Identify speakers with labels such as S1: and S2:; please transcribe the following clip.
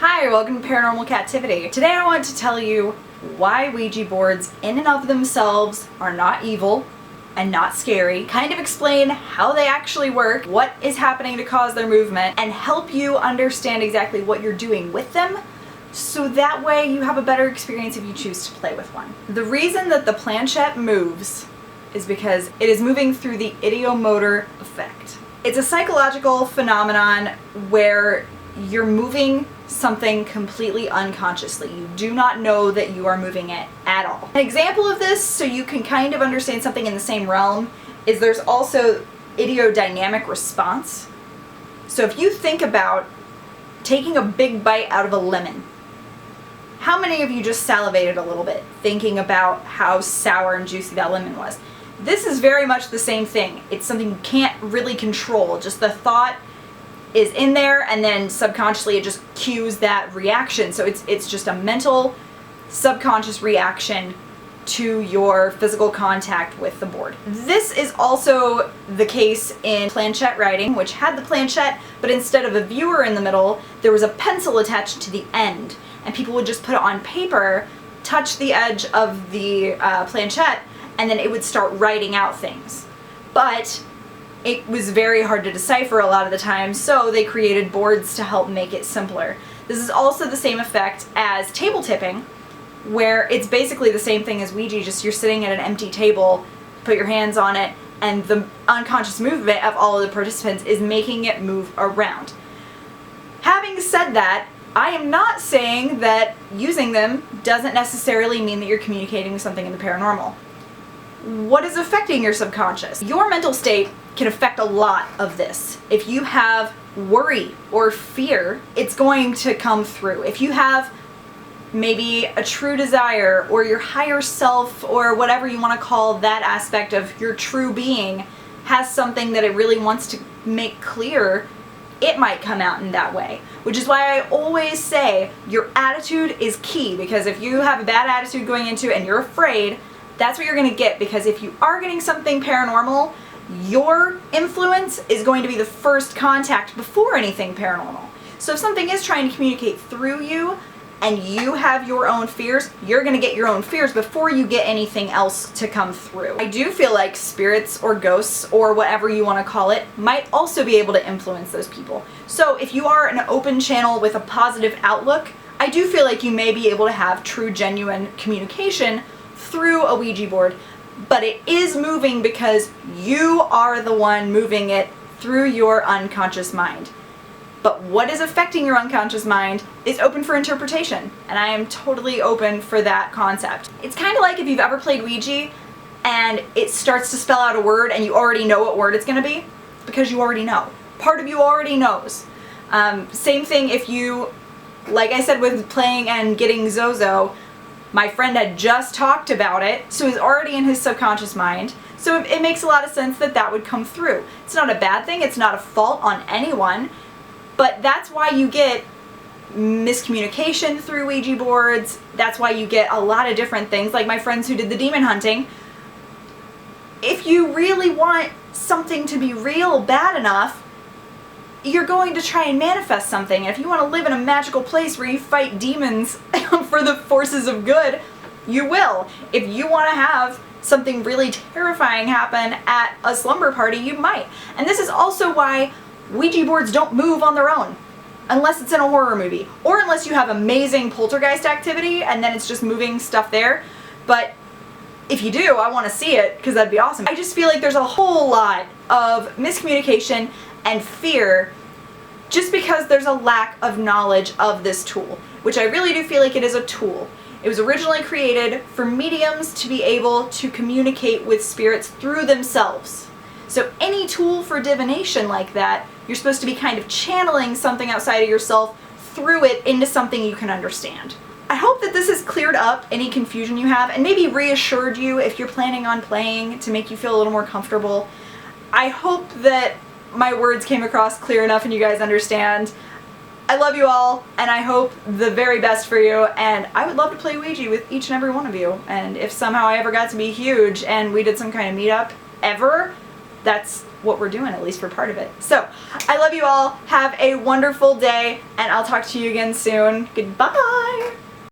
S1: Hi, welcome to Paranormal Kativity. Today I want to tell you why Ouija boards in and of themselves are not evil and not scary, kind of explain how they actually work, what is happening to cause their movement, and help you understand exactly what you're doing with them so that way you have a better experience if you choose to play with one. The reason that the planchette moves is because it is moving through the Ideomotor Effect. It's a psychological phenomenon where you're moving something completely unconsciously. You do not know that you are moving it at all. An example of this, so you can kind of understand something in the same realm, is there's also ideodynamic response. So if you think about taking a big bite out of a lemon, how many of you just salivated a little bit thinking about how sour and juicy that lemon was? This is very much the same thing. It's something you can't really control. Just the thought is in there, and then subconsciously it just cues that reaction. So it's just a mental, subconscious reaction to your physical contact with the board. This is also the case in planchette writing, which had the planchette, but instead of a viewer in the middle, there was a pencil attached to the end, and people would just put it on paper, touch the edge of the planchette, and then it would start writing out things. But it was very hard to decipher a lot of the time, so they created boards to help make it simpler. This is also the same effect as table tipping, where it's basically the same thing as Ouija, just you're sitting at an empty table, put your hands on it, and the unconscious movement of all of the participants is making it move around. Having said that, I am not saying that using them doesn't necessarily mean that you're communicating with something in the paranormal. What is affecting your subconscious? Your mental state can affect a lot of this. If you have worry or fear, it's going to come through. If you have maybe a true desire or your higher self or whatever you want to call that aspect of your true being has something that it really wants to make clear, it might come out in that way. Which is why I always say your attitude is key, because if you have a bad attitude going into it and you're afraid, that's what you're going to get, because if you are getting something paranormal, your influence is going to be the first contact before anything paranormal. So if something is trying to communicate through you and you have your own fears, you're going to get your own fears before you get anything else to come through. I do feel like spirits or ghosts or whatever you want to call it might also be able to influence those people. So if you are an open channel with a positive outlook, I do feel like you may be able to have true, genuine communication through a Ouija board, but it is moving because you are the one moving it through your unconscious mind. But what is affecting your unconscious mind is open for interpretation, and I am totally open for that concept. It's kind of like if you've ever played Ouija and it starts to spell out a word and you already know what word it's going to be, because you already know. Part of you already knows. Same thing if you, like I said with playing and getting Zozo, my friend had just talked about it, so it's already in his subconscious mind. So it makes a lot of sense that that would come through. It's not a bad thing, it's not a fault on anyone, but that's why you get miscommunication through Ouija boards. That's why you get a lot of different things, like my friends who did the demon hunting. If you really want something to be real bad enough, you're going to try and manifest something. And if you want to live in a magical place where you fight demons for the forces of good, you will. If you want to have something really terrifying happen at a slumber party, you might. And this is also why Ouija boards don't move on their own, unless it's in a horror movie, or unless you have amazing poltergeist activity and then it's just moving stuff there. But if you do, I want to see it, because that'd be awesome. I just feel like there's a whole lot of miscommunication and fear just because there's a lack of knowledge of this tool, which I really do feel like it is a tool. It was originally created for mediums to be able to communicate with spirits through themselves. So any tool for divination like that, you're supposed to be kind of channeling something outside of yourself through it into something you can understand. I hope that this has cleared up any confusion you have and maybe reassured you if you're planning on playing to make you feel a little more comfortable. I hope that my words came across clear enough and you guys understand. I love you all, and I hope the very best for you, and I would love to play Ouija with each and every one of you. And if somehow I ever got to be huge and we did some kind of meetup ever, that's what we're doing, at least for part of it. So I love you all. Have a wonderful day, and I'll talk to you again soon. Goodbye.